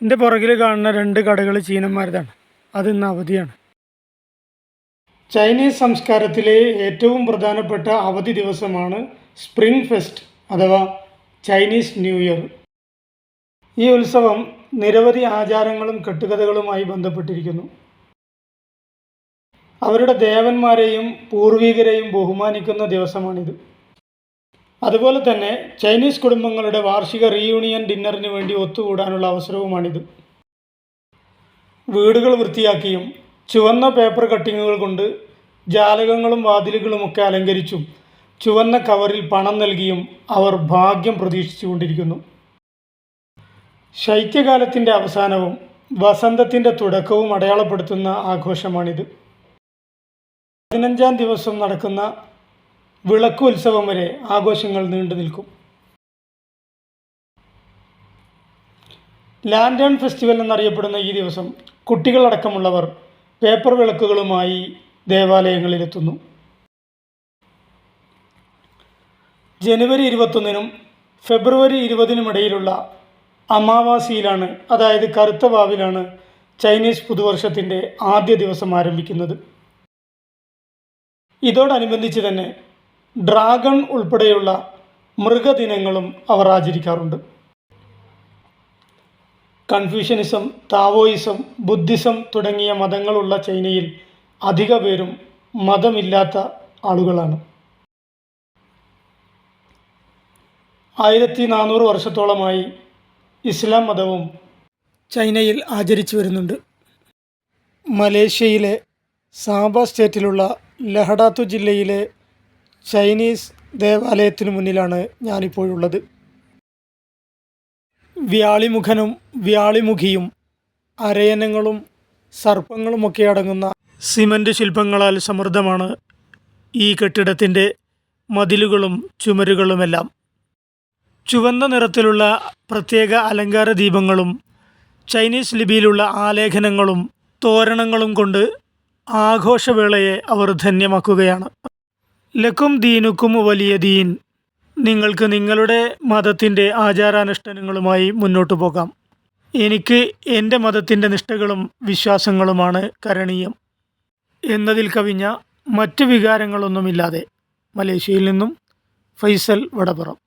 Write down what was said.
എൻ്റെ പുറകിൽ കാണുന്ന 2 കടകൾ ചീനന്മാരുതാണ്. അതിന്ന് അവധിയാണ്. ചൈനീസ് സംസ്കാരത്തിലെ ഏറ്റവും പ്രധാനപ്പെട്ട അവധി ദിവസമാണ് സ്പ്രിംഗ് ഫെസ്റ്റ് അഥവാ ചൈനീസ് ന്യൂ ഇയർ. ഈ ഉത്സവം നിരവധി ആചാരങ്ങളും കെട്ടുകഥകളുമായി ബന്ധപ്പെട്ടിരിക്കുന്നു. അവരുടെ ദേവന്മാരെയും പൂർവികരെയും ബഹുമാനിക്കുന്ന ദിവസമാണിത്. അതുപോലെ തന്നെ ചൈനീസ് കുടുംബങ്ങളുടെ വാർഷിക റീയൂണിയൻ ഡിന്നറിന് വേണ്ടി ഒത്തുകൂടാനുള്ള അവസരവുമാണിത്. വീടുകൾ വൃത്തിയാക്കിയും ചുവന്ന പേപ്പർ കട്ടിങ്ങുകൾ കൊണ്ട് ജാലകങ്ങളും വാതിലുകളുമൊക്കെ അലങ്കരിച്ചും ചുവന്ന കവറിൽ പണം നൽകിയും അവർ ഭാഗ്യം പ്രതീക്ഷിച്ചുകൊണ്ടിരിക്കുന്നു. ശൈത്യകാലത്തിൻ്റെ അവസാനവും വസന്തത്തിൻ്റെ തുടക്കവും അടയാളപ്പെടുത്തുന്ന ആഘോഷമാണിത്. 15-ാം ദിവസം നടക്കുന്ന വിളക്ക് ഉത്സവം വരെ ആഘോഷങ്ങൾ നീണ്ടു നിൽക്കും. ലാൻറ്റേൺ ഫെസ്റ്റിവൽ എന്നറിയപ്പെടുന്ന ഈ ദിവസം കുട്ടികളടക്കമുള്ളവർ പേപ്പർ വിളക്കുകളുമായി ദേവാലയങ്ങളിലെത്തുന്നു. ജനുവരി 21-നും ഫെബ്രുവരി 20-നും ഇടയിലുള്ള അമാവാസിയിലാണ്, അതായത് കറുത്ത വാവിലാണ് ചൈനീസ് പുതുവർഷത്തിൻ്റെ ആദ്യ ദിവസം ആരംഭിക്കുന്നത്. ഇതോടനുബന്ധിച്ച് തന്നെ ഡ്രാഗൺ ഉൾപ്പെടെയുള്ള മൃഗദിനങ്ങളും അവർ ആചരിക്കാറുണ്ട്. കൺഫ്യൂഷ്യനിസം, താവോയിസം, ബുദ്ധിസം തുടങ്ങിയ മതങ്ങളുള്ള ചൈനയിൽ അധിക പേരും മതമില്ലാത്ത ആളുകളാണ്. 1400 വർഷത്തോളമായി ഇസ്ലാം മതവും ചൈനയിൽ ആചരിച്ചു വരുന്നുണ്ട്. മലേഷ്യയിലെ സാബ സ്റ്റേറ്റിലുള്ള ലഹഡാത്തു ജില്ലയിലെ ചൈനീസ് ദേവാലയത്തിനു മുന്നിലാണ് ഞാനിപ്പോഴുള്ളത്. വ്യാളിമുഖനും വ്യാളിമുഖിയും അരയന്നങ്ങളും സർപ്പങ്ങളുമൊക്കെ അടങ്ങുന്ന സിമൻ്റ് ശില്പങ്ങളാൽ സമൃദ്ധമാണ് ഈ കെട്ടിടത്തിൻ്റെ മതിലുകളും ചുമരുകളുമെല്ലാം. ചുവന്ന നിറത്തിലുള്ള പ്രത്യേക അലങ്കാര ദീപങ്ങളും ചൈനീസ് ലിപിയിലുള്ള ആലേഖനങ്ങളും തോരണങ്ങളും കൊണ്ട് ആഘോഷവേളയെ അവർ ധന്യമാക്കുകയാണ്. ലക്കും ദീനുക്കും വലിയ ദീൻ. നിങ്ങൾക്ക് നിങ്ങളുടെ മതത്തിൻ്റെ ആചാരാനുഷ്ഠാനങ്ങളുമായി മുന്നോട്ടു പോകാം. എനിക്ക് എൻ്റെ മതത്തിൻ്റെ നിഷ്ഠകളും വിശ്വാസങ്ങളുമാണ് കരണീയം എന്നതിൽ കവിഞ്ഞ മറ്റ് വികാരങ്ങളൊന്നുമില്ലാതെ. മലേഷ്യയിൽ നിന്നും ഫൈസൽ വടപ്പുറം.